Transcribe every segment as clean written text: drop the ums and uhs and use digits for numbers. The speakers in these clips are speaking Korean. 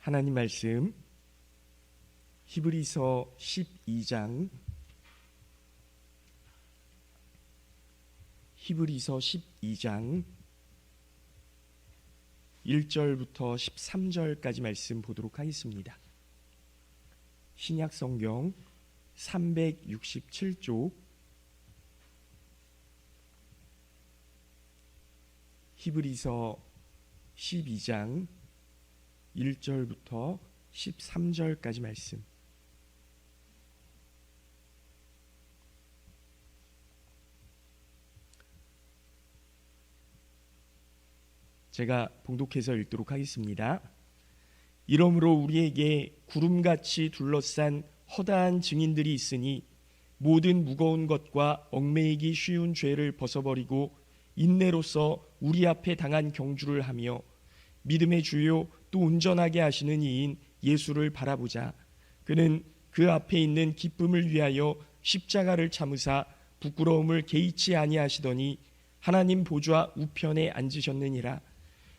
하나님 말씀 히브리서 12장 1절부터 13절까지 말씀 보도록 하겠습니다. 신약 성경 367쪽 히브리서 12장 1절부터 13절까지 말씀. 제가 봉독해서 읽도록 하겠습니다. 이러므로 우리에게 구름같이 둘러싼 허다한 증인들이 있으니 모든 무거운 것과 얽매이기 쉬운 죄를 벗어버리고 인내로서 우리 앞에 당한 경주를 하며 믿음의 주요 또 온전하게 하시는 이인 예수를 바라보자. 그는 그 앞에 있는 기쁨을 위하여 십자가를 참으사 부끄러움을 개의치 아니하시더니 하나님 보좌 우편에 앉으셨느니라.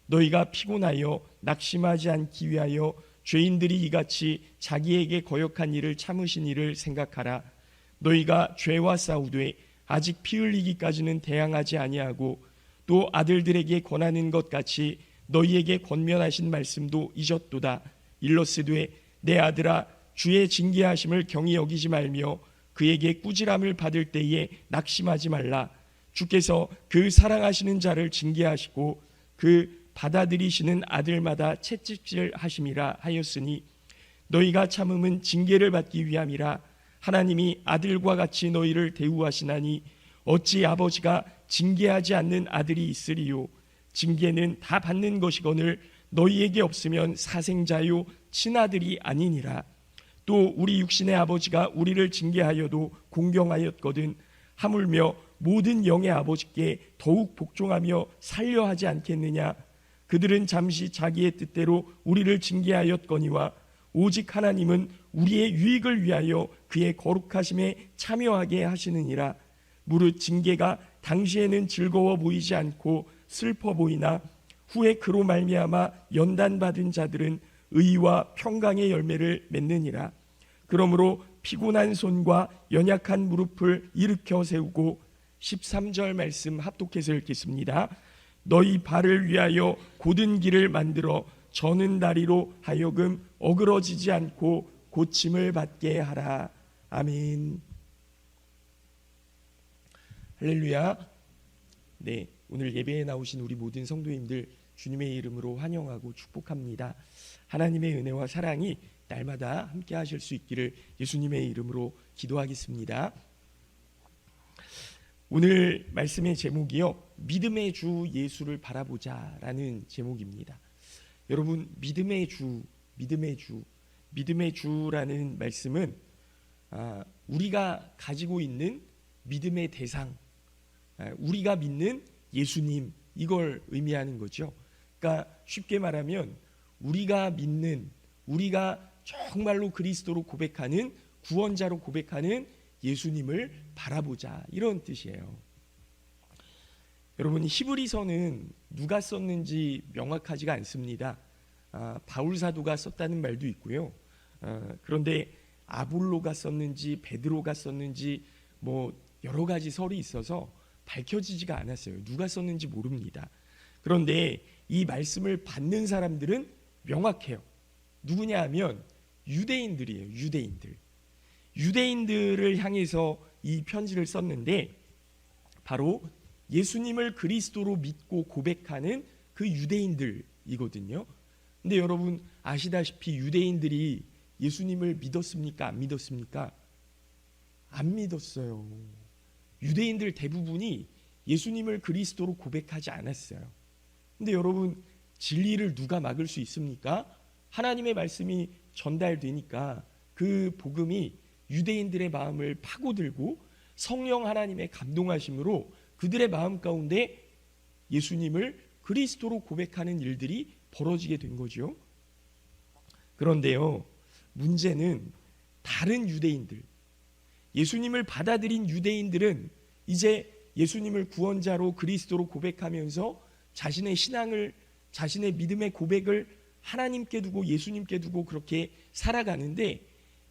너희가 피곤하여 낙심하지 않기 위하여 죄인들이 이같이 자기에게 거역한 일을 참으신 일을 생각하라. 너희가 죄와 싸우되 아직 피 흘리기까지는 대항하지 아니하고 또 아들들에게 권하는 것 같이 너희에게 권면하신 말씀도 잊었도다. 일러스되 내 아들아 주의 징계하심을 경히 여기지 말며 그에게 꾸지람을 받을 때에 낙심하지 말라. 주께서 그 사랑하시는 자를 징계하시고 그 받아들이시는 아들마다 채찍질하심이라 하였으니 너희가 참음은 징계를 받기 위함이라. 하나님이 아들과 같이 너희를 대우하시나니 어찌 아버지가 징계하지 않는 아들이 있으리요. 징계는 다 받는 것이거늘 너희에게 없으면 사생자요 친아들이 아니니라. 또 우리 육신의 아버지가 우리를 징계하여도 공경하였거든 하물며 모든 영의 아버지께 더욱 복종하며 살려 하지 않겠느냐. 그들은 잠시 자기의 뜻대로 우리를 징계하였거니와 오직 하나님은 우리의 유익을 위하여 그의 거룩하심에 참여하게 하시느니라. 무릇 징계가 당시에는 즐거워 보이지 않고 슬퍼 보이나 후에 그로 말미암아 연단받은 자들은 의와 평강의 열매를 맺느니라. 그러므로 피곤한 손과 연약한 무릎을 일으켜 세우고 13절 말씀 합독해서 읽겠습니다. 너희 발을 위하여 곧은 길을 만들어 저는 다리로 하여금 어그러지지 않고 고침을 받게 하라. 아멘. 할렐루야. 네, 오늘 예배에 나오신 우리 모든 성도님들 주님의 이름으로 환영하고 축복합니다. 하나님의 은혜와 사랑이 날마다 함께 하실 수 있기를 예수님의 이름으로 기도하겠습니다. 오늘 말씀의 제목이요, 믿음의 주 예수를 바라보자라는 제목입니다. 여러분, 믿음의 주라는 말씀은 우리가 가지고 있는 믿음의 대상, 우리가 믿는 예수님, 이걸 의미하는 거죠. 그러니까 쉽게 말하면 우리가 정말로 그리스도로 고백하는, 구원자로 고백하는 예수님을 바라보자, 이런 뜻이에요. 여러분, 히브리서는 누가 썼는지 명확하지가 않습니다. 바울 사도가 썼다는 말도 있고요. 그런데 아볼로가 썼는지 베드로가 썼는지 뭐 여러 가지 설이 있어서 밝혀지지가 않았어요. 누가 썼는지 모릅니다. 그런데 이 말씀을 받는 사람들은 명확해요. 누구냐 하면 유대인들이에요. 유대인들을 향해서 이 편지를 썼는데 바로 예수님을 그리스도로 믿고 고백하는 그 유대인들이거든요. 근데 여러분 아시다시피 유대인들이 예수님을 믿었습니까? 안 믿었습니까? 안 믿었어요. 유대인들 대부분이 예수님을 그리스도로 고백하지 않았어요. 근데 여러분, 진리를 누가 막을 수 있습니까? 하나님의 말씀이 전달되니까 그 복음이 유대인들의 마음을 파고들고 성령 하나님의 감동하심으로 그들의 마음 가운데 예수님을 그리스도로 고백하는 일들이 벌어지게 된 거죠. 그런데요, 문제는 다른 유대인들, 예수님을 받아들인 유대인들은 이제 예수님을 구원자로 그리스도로 고백하면서 자신의 신앙을, 자신의 믿음의 고백을 하나님께 두고 예수님께 두고 그렇게 살아가는데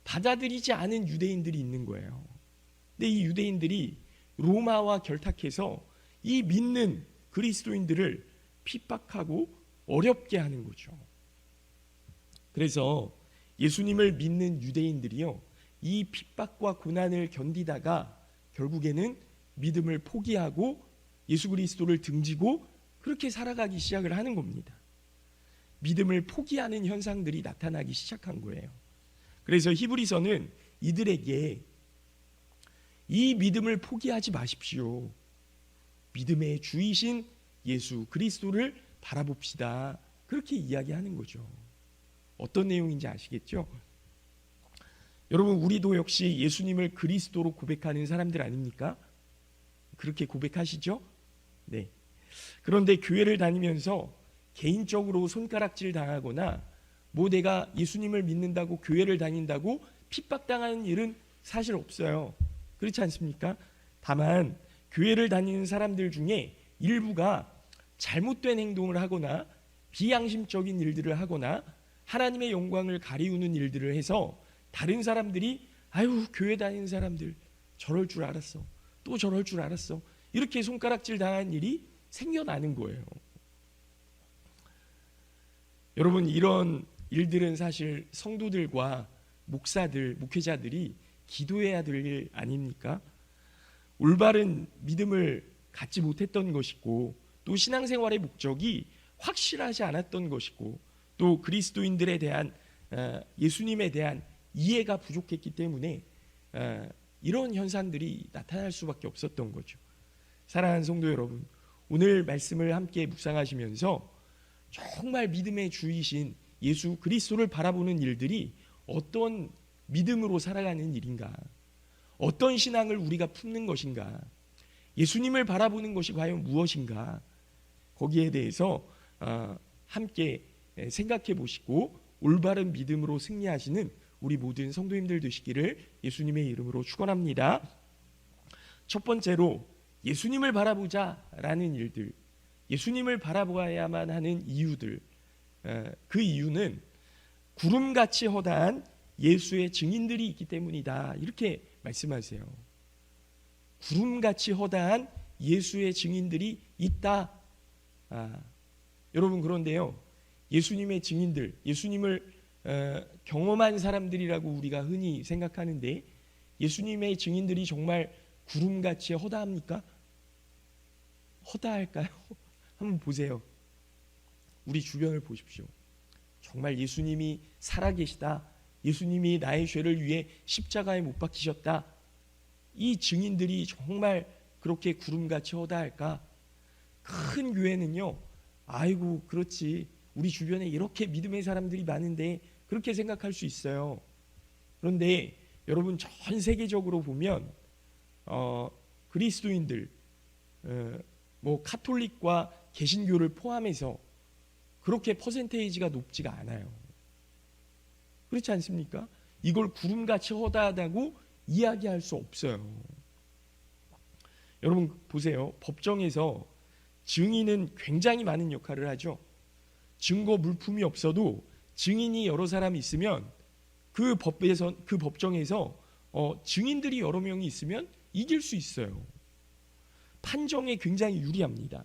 받아들이지 않은 유대인들이 있는 거예요. 근데 이 유대인들이 로마와 결탁해서 이 믿는 그리스도인들을 핍박하고 어렵게 하는 거죠. 그래서 예수님을 믿는 유대인들이요, 이 핍박과 고난을 견디다가 결국에는 믿음을 포기하고 예수 그리스도를 등지고 그렇게 살아가기 시작을 하는 겁니다. 믿음을 포기하는 현상들이 나타나기 시작한 거예요. 그래서 히브리서는 이들에게 이 믿음을 포기하지 마십시오. 믿음의 주이신 예수 그리스도를 바라봅시다. 그렇게 이야기하는 거죠. 어떤 내용인지 아시겠죠? 여러분, 우리도 역시 예수님을 그리스도로 고백하는 사람들 아닙니까? 그렇게 고백하시죠? 네. 그런데 교회를 다니면서 개인적으로 손가락질 당하거나 뭐 내가 예수님을 믿는다고 교회를 다닌다고 핍박당하는 일은 사실 없어요. 그렇지 않습니까? 다만 교회를 다니는 사람들 중에 일부가 잘못된 행동을 하거나 비양심적인 일들을 하거나 하나님의 영광을 가리우는 일들을 해서 다른 사람들이 아유, 교회 다니는 사람들 저럴 줄 알았어, 또 저럴 줄 알았어, 이렇게 손가락질 당한 일이 생겨나는 거예요. 여러분, 이런 일들은 사실 성도들과 목사들, 목회자들이 기도해야 될 일 아닙니까? 올바른 믿음을 갖지 못했던 것이고, 또 신앙생활의 목적이 확실하지 않았던 것이고, 또 그리스도인들에 대한 예수님에 대한 이해가 부족했기 때문에 이런 현상들이 나타날 수밖에 없었던 거죠. 사랑하는 성도 여러분, 오늘 말씀을 함께 묵상하시면서 정말 믿음의 주이신 예수 그리스도를 바라보는 일들이 어떤 믿음으로 살아가는 일인가, 어떤 신앙을 우리가 품는 것인가, 예수님을 바라보는 것이 과연 무엇인가, 거기에 대해서 함께 생각해 보시고 올바른 믿음으로 승리하시는 우리 모든 성도님들 되시기를 예수님의 이름으로 축원합니다. 첫 번째로 예수님을 바라보자라는 일들, 예수님을 바라보아야만 하는 이유들, 그 이유는 구름같이 허다한 예수의 증인들이 있기 때문이다, 이렇게 말씀하세요. 구름같이 허다한 예수의 증인들이 있다. 여러분, 그런데요, 예수님의 증인들, 예수님을 경험한 사람들이라고 우리가 흔히 생각하는데 예수님의 증인들이 정말 구름같이 허다합니까? 허다할까요? 한번 보세요. 우리 주변을 보십시오. 정말 예수님이 살아계시다, 예수님이 나의 죄를 위해 십자가에 못 박히셨다, 이 증인들이 정말 그렇게 구름같이 허다할까? 큰 교회는요, 아이고 그렇지, 우리 주변에 이렇게 믿음의 사람들이 많은데 그렇게 생각할 수 있어요. 그런데 여러분, 전 세계적으로 보면 그리스도인들, 뭐 카톨릭과 개신교를 포함해서 그렇게 퍼센테이지가 높지가 않아요. 그렇지 않습니까? 이걸 구름같이 허다하다고 이야기할 수 없어요. 여러분 보세요. 법정에서 증인은 굉장히 많은 역할을 하죠. 증거 물품이 없어도 증인이 여러 사람이 있으면 그 법정에서 증인들이 여러 명이 있으면 이길 수 있어요. 판정에 굉장히 유리합니다.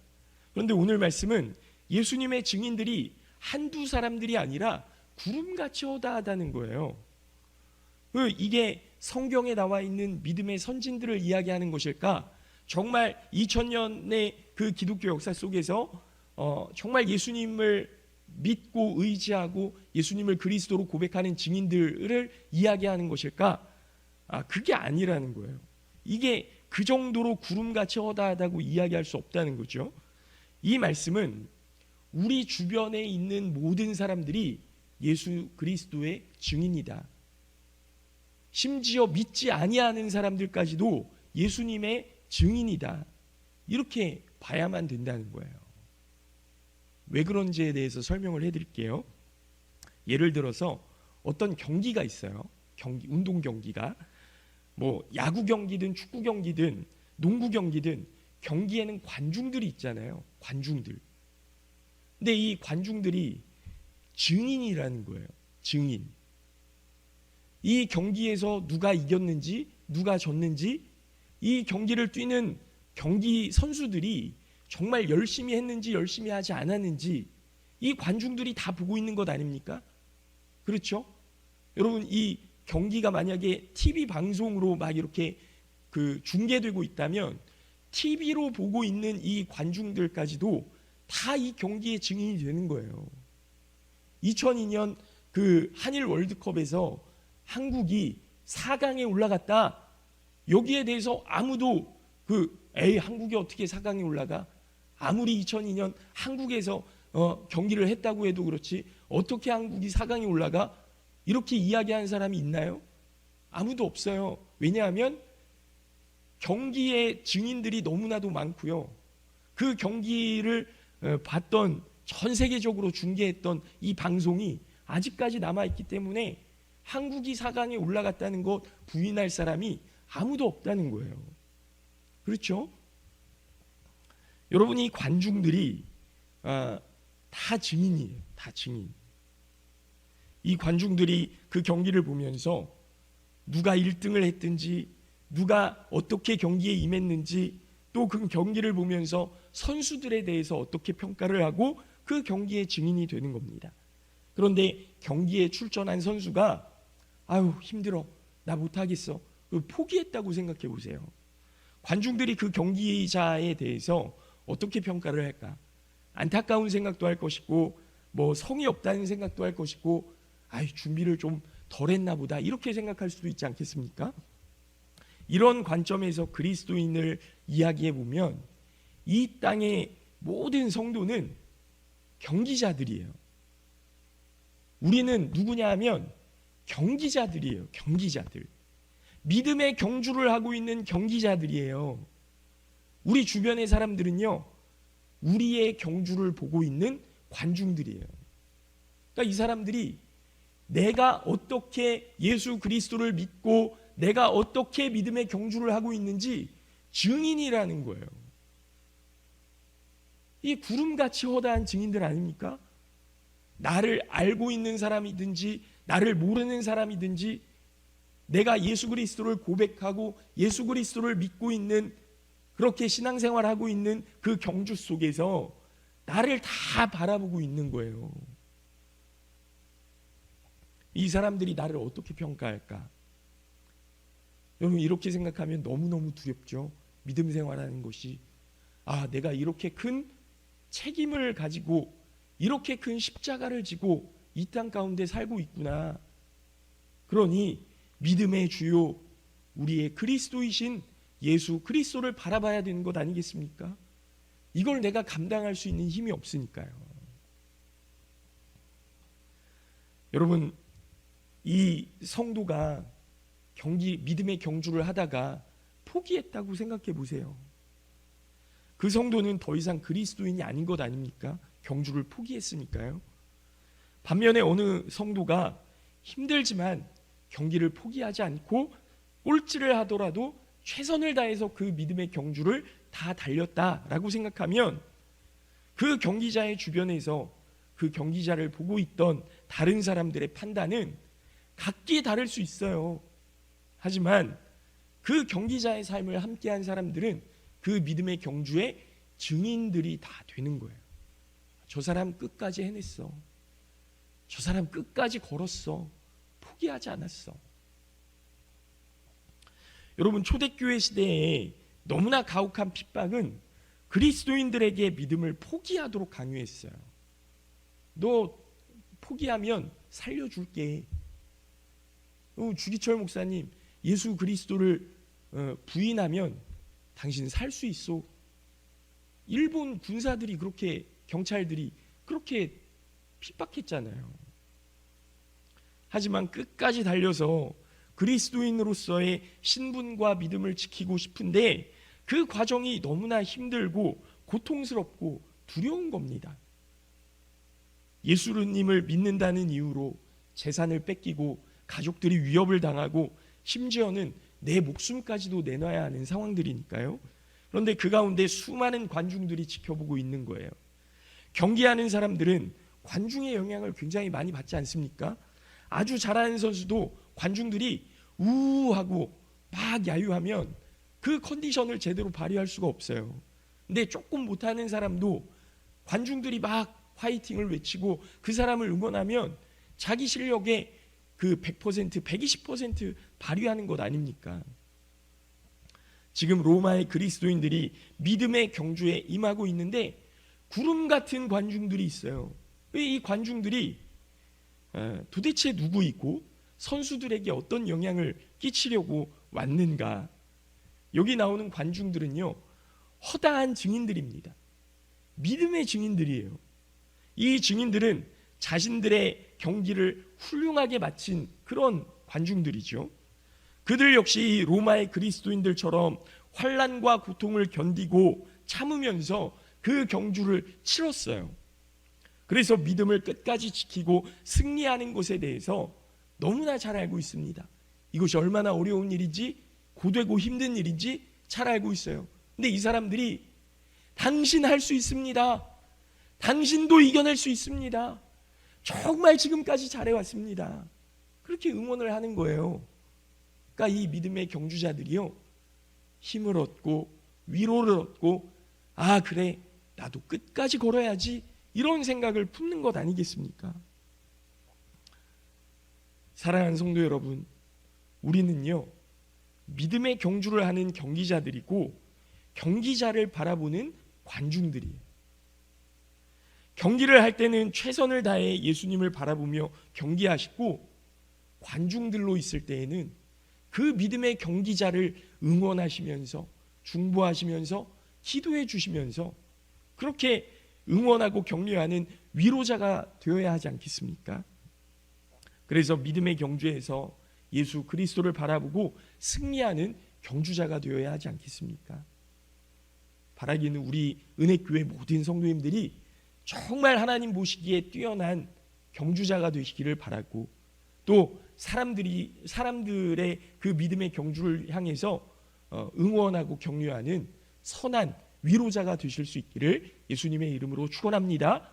그런데 오늘 말씀은 예수님의 증인들이 한두 사람들이 아니라 구름같이 허다하다는 거예요. 이게 성경에 나와 있는 믿음의 선진들을 이야기하는 것일까? 정말 2000년의 그 기독교 역사 속에서 정말 예수님을 믿고 의지하고 예수님을 그리스도로 고백하는 증인들을 이야기하는 것일까? 그게 아니라는 거예요. 이게 그 정도로 구름같이 허다하다고 이야기할 수 없다는 거죠. 이 말씀은 우리 주변에 있는 모든 사람들이 예수 그리스도의 증인이다. 심지어 믿지 아니하는 사람들까지도 예수님의 증인이다, 이렇게 봐야만 된다는 거예요. 왜 그런지에 대해서 설명을 해드릴게요. 예를 들어서 어떤 경기가 있어요. 운동 경기가 뭐 야구 경기든 축구 경기든 농구 경기든 경기에는 관중들이 있잖아요. 관중들. 근데 이 관중들이 증인이라는 거예요. 증인. 이 경기에서 누가 이겼는지, 누가 졌는지, 이 경기를 뛰는 경기 선수들이 정말 열심히 했는지 열심히 하지 않았는지 이 관중들이 다 보고 있는 것 아닙니까? 그렇죠? 여러분, 이 경기가 만약에 TV 방송으로 막 이렇게 중계되고 있다면 TV로 보고 있는 이 관중들까지도 다 이 경기의 증인이 되는 거예요. 2002년 한일 월드컵에서 한국이 4강에 올라갔다. 여기에 대해서 아무도 한국이 어떻게 4강에 올라가? 아무리 2002년 한국에서 경기를 했다고 해도 그렇지 어떻게 한국이 4강에 올라가? 이렇게 이야기하는 사람이 있나요? 아무도 없어요. 왜냐하면 경기의 증인들이 너무나도 많고요. 그 경기를 봤던, 전 세계적으로 중계했던 이 방송이 아직까지 남아있기 때문에 한국이 4강에 올라갔다는 것 부인할 사람이 아무도 없다는 거예요. 그렇죠? 여러분, 이 관중들이 다 증인이에요. 다 증인. 이 관중들이 그 경기를 보면서 누가 1등을 했든지, 누가 어떻게 경기에 임했는지, 또 그 경기를 보면서 선수들에 대해서 어떻게 평가를 하고 그 경기의 증인이 되는 겁니다. 그런데 경기에 출전한 선수가 아유 힘들어, 나 못하겠어, 포기했다고 생각해 보세요. 관중들이 그 경기자에 대해서 어떻게 평가를 할까? 안타까운 생각도 할 것이고, 뭐 성의 없다는 생각도 할 것이고, 아이 준비를 좀 덜 했나 보다, 이렇게 생각할 수도 있지 않겠습니까? 이런 관점에서 그리스도인을 이야기해 보면 이 땅의 모든 성도는 경기자들이에요. 우리는 누구냐 하면 경기자들이에요. 경기자들. 믿음의 경주를 하고 있는 경기자들이에요. 우리 주변의 사람들은요, 우리의 경주를 보고 있는 관중들이에요. 그러니까 이 사람들이 내가 어떻게 예수 그리스도를 믿고 내가 어떻게 믿음의 경주를 하고 있는지 증인이라는 거예요. 이 구름같이 허다한 증인들 아닙니까? 나를 알고 있는 사람이든지 나를 모르는 사람이든지 내가 예수 그리스도를 고백하고 예수 그리스도를 믿고 있는, 그렇게 신앙생활하고 있는 그 경주 속에서 나를 다 바라보고 있는 거예요. 이 사람들이 나를 어떻게 평가할까? 여러분, 이렇게 생각하면 너무너무 두렵죠. 믿음 생활하는 것이, 내가 이렇게 큰 책임을 가지고 이렇게 큰 십자가를 지고 이 땅 가운데 살고 있구나. 그러니 믿음의 주요 우리의 그리스도이신 예수 그리스도를 바라봐야 되는 것 아니겠습니까? 이걸 내가 감당할 수 있는 힘이 없으니까요. 여러분, 이 성도가 믿음의 경주를 하다가 포기했다고 생각해 보세요. 그 성도는 더 이상 그리스도인이 아닌 것 아닙니까? 경주를 포기했으니까요. 반면에 어느 성도가 힘들지만 경기를 포기하지 않고 꼴찌를 하더라도 최선을 다해서 그 믿음의 경주를 다 달렸다라고 생각하면 그 경기자의 주변에서 그 경기자를 보고 있던 다른 사람들의 판단은 각기 다를 수 있어요. 하지만 그 경기자의 삶을 함께한 사람들은 그 믿음의 경주의 증인들이 다 되는 거예요. 저 사람 끝까지 해냈어. 저 사람 끝까지 걸었어. 포기하지 않았어. 여러분, 초대교회 시대에 너무나 가혹한 핍박은 그리스도인들에게 믿음을 포기하도록 강요했어요. 너 포기하면 살려줄게. 주기철 목사님, 예수 그리스도를 부인하면 당신 살 수 있어. 일본 군사들이 그렇게, 경찰들이 그렇게 핍박했잖아요. 하지만 끝까지 달려서 그리스도인으로서의 신분과 믿음을 지키고 싶은데 그 과정이 너무나 힘들고 고통스럽고 두려운 겁니다. 예수님을 믿는다는 이유로 재산을 뺏기고 가족들이 위협을 당하고 심지어는 내 목숨까지도 내놔야 하는 상황들이니까요. 그런데 그 가운데 수많은 관중들이 지켜보고 있는 거예요. 경기하는 사람들은 관중의 영향을 굉장히 많이 받지 않습니까? 아주 잘하는 선수도 관중들이 우하고 막 야유하면 그 컨디션을 제대로 발휘할 수가 없어요. 근데 조금 못하는 사람도 관중들이 막 화이팅을 외치고 그 사람을 응원하면 자기 실력의 그 100%, 120% 발휘하는 것 아닙니까? 지금 로마의 그리스도인들이 믿음의 경주에 임하고 있는데 구름 같은 관중들이 있어요. 이 관중들이 도대체 누구이고 선수들에게 어떤 영향을 끼치려고 왔는가? 여기 나오는 관중들은요, 허다한 증인들입니다. 믿음의 증인들이에요. 이 증인들은 자신들의 경기를 훌륭하게 마친 그런 관중들이죠. 그들 역시 로마의 그리스도인들처럼 환난과 고통을 견디고 참으면서 그 경주를 치렀어요. 그래서 믿음을 끝까지 지키고 승리하는 것에 대해서 너무나 잘 알고 있습니다. 이것이 얼마나 어려운 일인지, 고되고 힘든 일인지 잘 알고 있어요. 근데 이 사람들이 당신 할 수 있습니다. 당신도 이겨낼 수 있습니다. 정말 지금까지 잘해왔습니다. 그렇게 응원을 하는 거예요. 그러니까 이 믿음의 경주자들이요, 힘을 얻고 위로를 얻고, 아 그래 나도 끝까지 걸어야지, 이런 생각을 품는 것 아니겠습니까? 사랑하는 성도 여러분, 우리는요 믿음의 경주를 하는 경기자들이고 경기자를 바라보는 관중들이에요. 경기를 할 때는 최선을 다해 예수님을 바라보며 경기하시고, 관중들로 있을 때에는 그 믿음의 경기자를 응원하시면서 중보하시면서 기도해 주시면서 그렇게 응원하고 격려하는 위로자가 되어야 하지 않겠습니까? 그래서 믿음의 경주에서 예수 그리스도를 바라보고 승리하는 경주자가 되어야 하지 않겠습니까? 바라기는 우리 은혜교회 모든 성도님들이 정말 하나님 보시기에 뛰어난 경주자가 되시기를 바라고, 또 사람들의 그 믿음의 경주를 향해서 응원하고 격려하는 선한 위로자가 되실 수 있기를 예수님의 이름으로 축원합니다.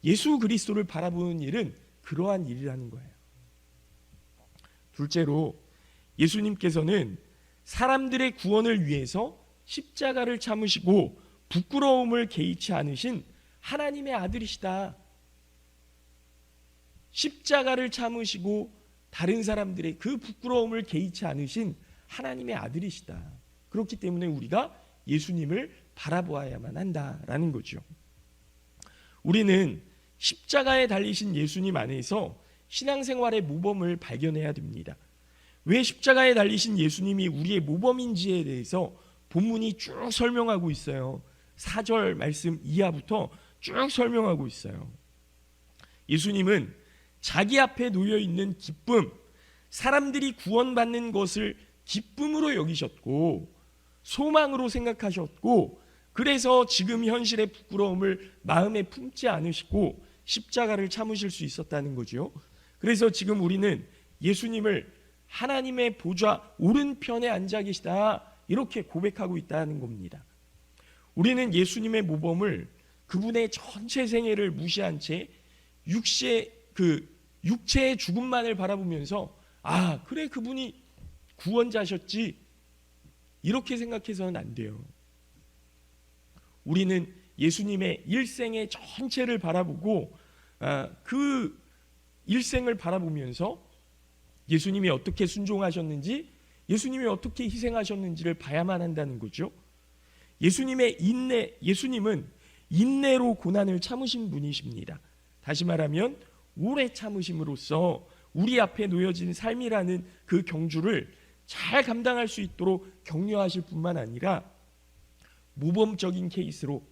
예수 그리스도를 바라보는 일은 그러한 일이라는 거예요. 둘째로, 예수님께서는 사람들의 구원을 위해서 십자가를 참으시고 부끄러움을 개의치 않으신 하나님의 아들이시다. 십자가를 참으시고 다른 사람들의 그 부끄러움을 개의치 않으신 하나님의 아들이시다. 그렇기 때문에 우리가 예수님을 바라보아야만 한다라는 거죠. 우리는 십자가에 달리신 예수님 안에서 신앙생활의 모범을 발견해야 됩니다. 왜 십자가에 달리신 예수님이 우리의 모범인지에 대해서 본문이 쭉 설명하고 있어요. 4절 말씀 이하부터 쭉 설명하고 있어요. 예수님은 자기 앞에 놓여 있는 기쁨, 사람들이 구원받는 것을 기쁨으로 여기셨고 소망으로 생각하셨고, 그래서 지금 현실의 부끄러움을 마음에 품지 않으시고 십자가를 참으실 수 있었다는 거죠. 그래서 지금 우리는 예수님을 하나님의 보좌 오른편에 앉아 계시다, 이렇게 고백하고 있다는 겁니다. 우리는 예수님의 모범을 그분의 전체 생애를 무시한 채 육체의 죽음만을 바라보면서 아 그래 그분이 구원자셨지, 이렇게 생각해서는 안 돼요. 우리는 예수님의 일생의 전체를 바라보고 그 일생을 바라보면서 예수님이 어떻게 순종하셨는지, 예수님이 어떻게 희생하셨는지를 봐야만 한다는 거죠. 예수님은 인내로 고난을 참으신 분이십니다. 다시 말하면 오래 참으심으로써 우리 앞에 놓여진 삶이라는 그 경주를 잘 감당할 수 있도록 격려하실 뿐만 아니라 모범적인 케이스로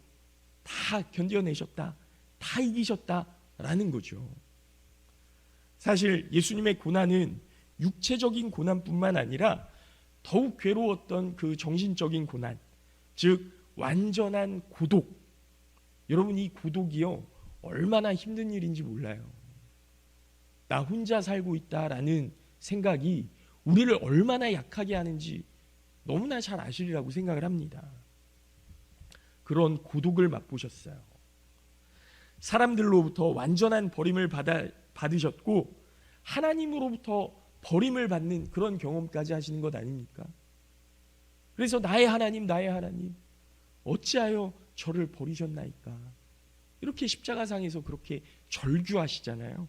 다 견뎌내셨다, 다 이기셨다라는 거죠. 사실 예수님의 고난은 육체적인 고난뿐만 아니라 더욱 괴로웠던 그 정신적인 고난, 즉 완전한 고독. 여러분, 이 고독이요 얼마나 힘든 일인지 몰라요. 나 혼자 살고 있다라는 생각이 우리를 얼마나 약하게 하는지 너무나 잘 아시리라고 생각을 합니다. 그런 고독을 맛보셨어요. 사람들로부터 완전한 버림을 받으셨고 하나님으로부터 버림을 받는 그런 경험까지 하시는 것 아닙니까? 그래서 나의 하나님 어찌하여 저를 버리셨나이까? 이렇게 십자가상에서 그렇게 절규하시잖아요.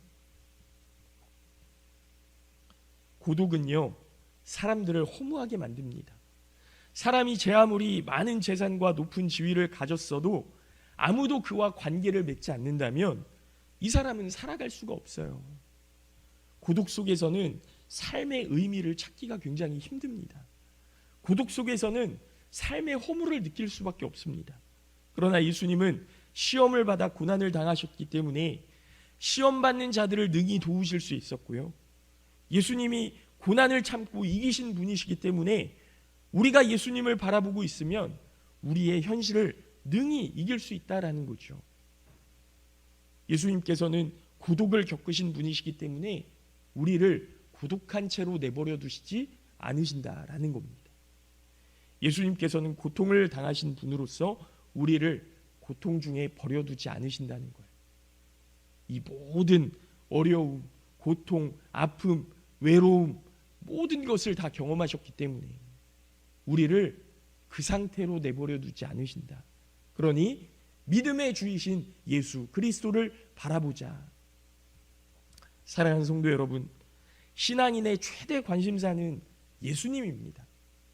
고독은요, 사람들을 허무하게 만듭니다. 사람이 제 아무리 많은 재산과 높은 지위를 가졌어도 아무도 그와 관계를 맺지 않는다면 이 사람은 살아갈 수가 없어요. 고독 속에서는 삶의 의미를 찾기가 굉장히 힘듭니다. 고독 속에서는 삶의 허물을 느낄 수밖에 없습니다. 그러나 예수님은 시험을 받아 고난을 당하셨기 때문에 시험받는 자들을 능히 도우실 수 있었고요. 예수님이 고난을 참고 이기신 분이시기 때문에 우리가 예수님을 바라보고 있으면 우리의 현실을 능히 이길 수 있다라는 거죠. 예수님께서는 고독을 겪으신 분이시기 때문에 우리를 고독한 채로 내버려 두시지 않으신다라는 겁니다. 예수님께서는 고통을 당하신 분으로서 우리를 고통 중에 버려두지 않으신다는 거예요. 이 모든 어려움, 고통, 아픔, 외로움 모든 것을 다 경험하셨기 때문에 우리를 그 상태로 내버려 두지 않으신다. 그러니 믿음의 주이신 예수 그리스도를 바라보자. 사랑하는 성도 여러분, 신앙인의 최대 관심사는 예수님입니다.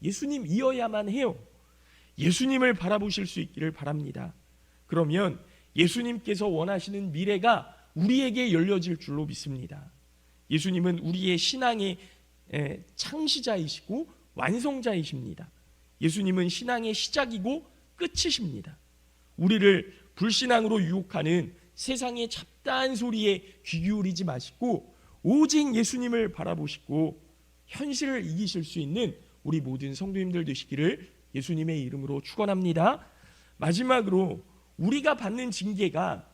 예수님이어야만 해요. 예수님을 바라보실 수 있기를 바랍니다. 그러면 예수님께서 원하시는 미래가 우리에게 열려질 줄로 믿습니다. 예수님은 우리의 신앙의 창시자이시고 완성자이십니다. 예수님은 신앙의 시작이고 끝이십니다. 우리를 불신앙으로 유혹하는 세상의 잡다한 소리에 귀 기울이지 마시고 오직 예수님을 바라보시고 현실을 이기실 수 있는 우리 모든 성도님들 되시기를 예수님의 이름으로 축원합니다. 마지막으로 우리가 받는 징계가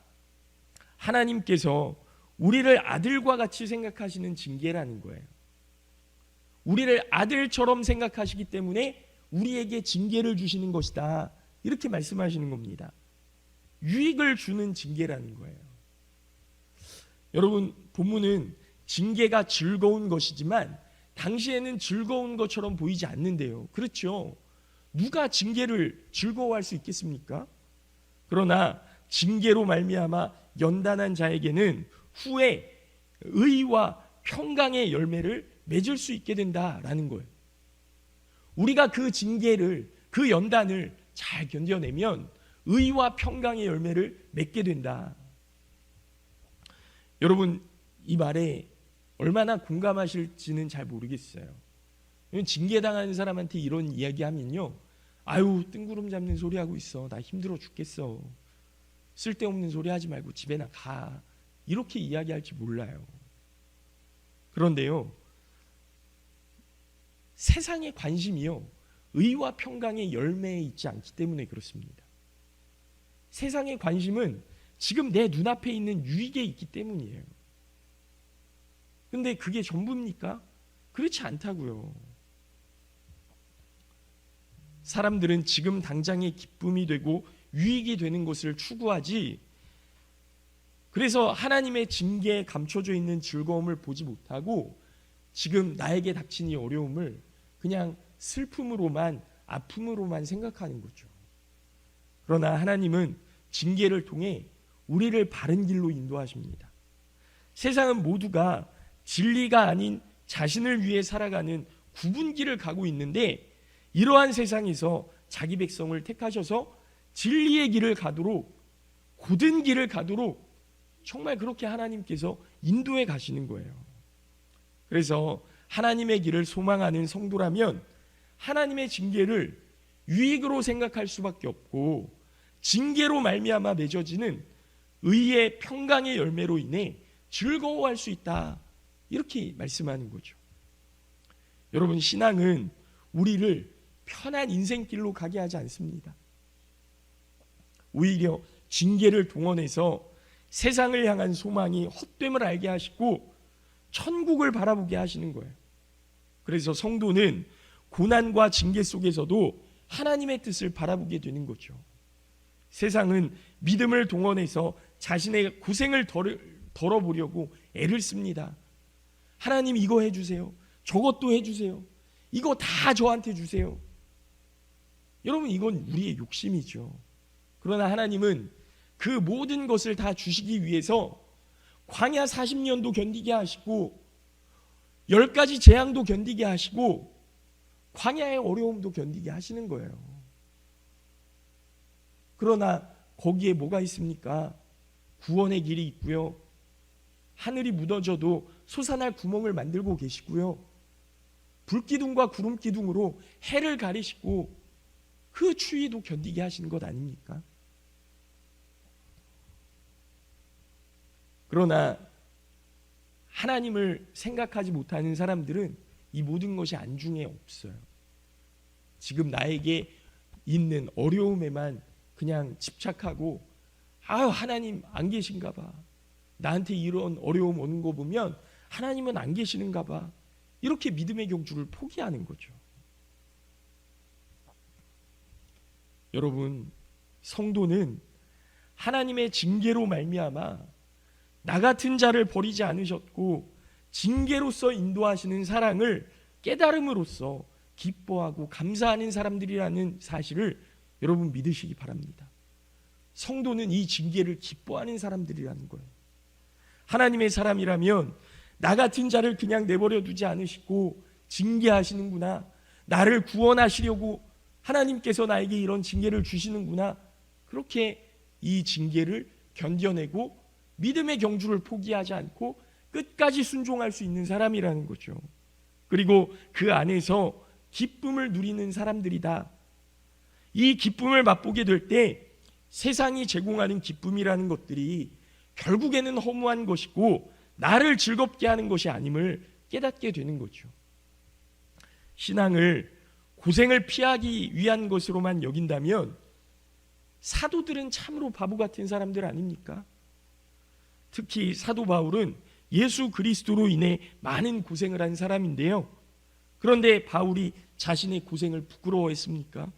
하나님께서 우리를 아들과 같이 생각하시는 징계라는 거예요. 우리를 아들처럼 생각하시기 때문에 우리에게 징계를 주시는 것이다. 이렇게 말씀하시는 겁니다. 유익을 주는 징계라는 거예요. 여러분, 본문은 징계가 즐거운 것이지만 당시에는 즐거운 것처럼 보이지 않는데요. 그렇죠. 누가 징계를 즐거워할 수 있겠습니까? 그러나 징계로 말미암아 연단한 자에게는 후에 의와 평강의 열매를 맺을 수 있게 된다라는 거예요. 우리가 그 징계를, 그 연단을 잘 견뎌내면 의와 평강의 열매를 맺게 된다. 여러분, 이 말에 얼마나 공감하실지는 잘 모르겠어요. 징계당하는 사람한테 이런 이야기하면요, 아유, 뜬구름 잡는 소리 하고 있어, 나 힘들어 죽겠어, 쓸데없는 소리 하지 말고 집에나 가, 이렇게 이야기할지 몰라요. 그런데요, 세상의 관심이요, 의와 평강의 열매에 있지 않기 때문에 그렇습니다. 세상의 관심은 지금 내 눈앞에 있는 유익에 있기 때문이에요. 근데 그게 전부입니까? 그렇지 않다고요. 사람들은 지금 당장의 기쁨이 되고 유익이 되는 것을 추구하지, 그래서 하나님의 징계에 감춰져 있는 즐거움을 보지 못하고 지금 나에게 닥친 이 어려움을 그냥 슬픔으로만, 아픔으로만 생각하는 거죠. 그러나 하나님은 징계를 통해 우리를 바른 길로 인도하십니다. 세상은 모두가 진리가 아닌 자신을 위해 살아가는 굽은 길을 가고 있는데, 이러한 세상에서 자기 백성을 택하셔서 진리의 길을 가도록, 곧은 길을 가도록 정말 그렇게 하나님께서 인도해 가시는 거예요. 그래서 하나님의 길을 소망하는 성도라면 하나님의 징계를 유익으로 생각할 수밖에 없고, 징계로 말미암아 맺어지는 의의 평강의 열매로 인해 즐거워할 수 있다, 이렇게 말씀하는 거죠. 여러분, 신앙은 우리를 편한 인생길로 가게 하지 않습니다. 오히려 징계를 동원해서 세상을 향한 소망이 헛됨을 알게 하시고 천국을 바라보게 하시는 거예요. 그래서 성도는 고난과 징계 속에서도 하나님의 뜻을 바라보게 되는 거죠. 세상은 믿음을 동원해서 자신의 고생을 덜어보려고 애를 씁니다. 하나님 이거 해주세요. 저것도 해주세요. 이거 다 저한테 주세요. 여러분 이건 우리의 욕심이죠. 그러나 하나님은 그 모든 것을 다 주시기 위해서 광야 40년도 견디게 하시고 10가지 재앙도 견디게 하시고 광야의 어려움도 견디게 하시는 거예요. 그러나 거기에 뭐가 있습니까? 구원의 길이 있고요. 하늘이 무너져도 솟아날 구멍을 만들고 계시고요. 불기둥과 구름기둥으로 해를 가리시고 그 추위도 견디게 하시는 것 아닙니까? 그러나 하나님을 생각하지 못하는 사람들은 이 모든 것이 안중에 없어요. 지금 나에게 있는 어려움에만 그냥 집착하고 하나님 안 계신가 봐. 나한테 이런 어려움 오는 거 보면 하나님은 안 계시는가 봐. 이렇게 믿음의 경주를 포기하는 거죠. 여러분, 성도는 하나님의 징계로 말미암아 나 같은 자를 버리지 않으셨고 징계로서 인도하시는 사랑을 깨달음으로써 기뻐하고 감사하는 사람들이라는 사실을 여러분 믿으시기 바랍니다. 성도는 이 징계를 기뻐하는 사람들이라는 거예요. 하나님의 사람이라면 나 같은 자를 그냥 내버려 두지 않으시고 징계하시는구나. 나를 구원하시려고 하나님께서 나에게 이런 징계를 주시는구나. 그렇게 이 징계를 견뎌내고 믿음의 경주를 포기하지 않고 끝까지 순종할 수 있는 사람이라는 거죠. 그리고 그 안에서 기쁨을 누리는 사람들이다. 이 기쁨을 맛보게 될 때 세상이 제공하는 기쁨이라는 것들이 결국에는 허무한 것이고 나를 즐겁게 하는 것이 아님을 깨닫게 되는 거죠. 신앙을 고생을 피하기 위한 것으로만 여긴다면 사도들은 참으로 바보 같은 사람들 아닙니까? 특히 사도 바울은 예수 그리스도로 인해 많은 고생을 한 사람인데요. 그런데 바울이 자신의 고생을 부끄러워했습니까?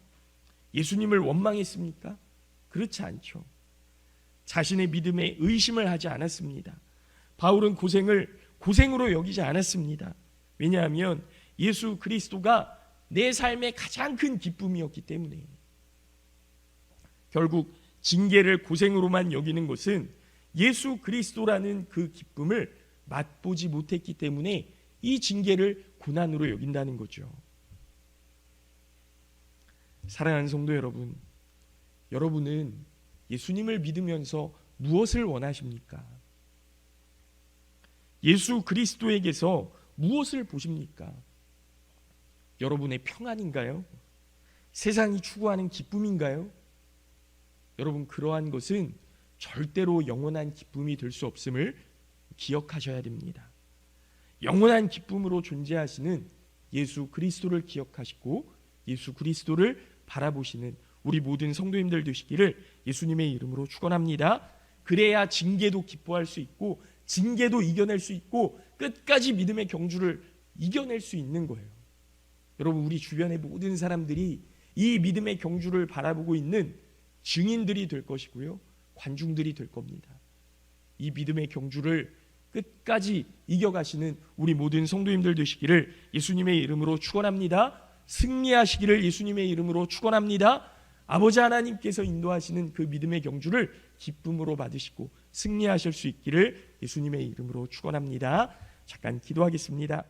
예수님을 원망했습니까? 그렇지 않죠. 자신의 믿음에 의심을 하지 않았습니다. 바울은 고생을 고생으로 여기지 않았습니다. 왜냐하면 예수 그리스도가 내 삶의 가장 큰 기쁨이었기 때문에. 결국 징계를 고생으로만 여기는 것은 예수 그리스도라는 그 기쁨을 맛보지 못했기 때문에 이 징계를 고난으로 여긴다는 거죠. 사랑하는 성도 여러분, 여러분은 예수님을 믿으면서 무엇을 원하십니까? 예수 그리스도에게서 무엇을 보십니까? 여러분의 평안인가요? 세상이 추구하는 기쁨인가요? 여러분, 그러한 것은 절대로 영원한 기쁨이 될 수 없음을 기억하셔야 됩니다. 영원한 기쁨으로 존재하시는 예수 그리스도를 기억하시고 예수 그리스도를 바라보시는 우리 모든 성도님들 되시기를 예수님의 이름으로 축원합니다. 그래야 징계도 기뻐할 수 있고 징계도 이겨낼 수 있고 끝까지 믿음의 경주를 이겨낼 수 있는 거예요. 여러분, 우리 주변의 모든 사람들이 이 믿음의 경주를 바라보고 있는 증인들이 될 것이고요, 관중들이 될 겁니다. 이 믿음의 경주를 끝까지 이겨가시는 우리 모든 성도님들 되시기를 예수님의 이름으로 축원합니다. 승리하시기를 예수님의 이름으로 축원합니다. 아버지 하나님께서 인도하시는 그 믿음의 경주를 기쁨으로 받으시고 승리하실 수 있기를 예수님의 이름으로 축원합니다. 잠깐 기도하겠습니다.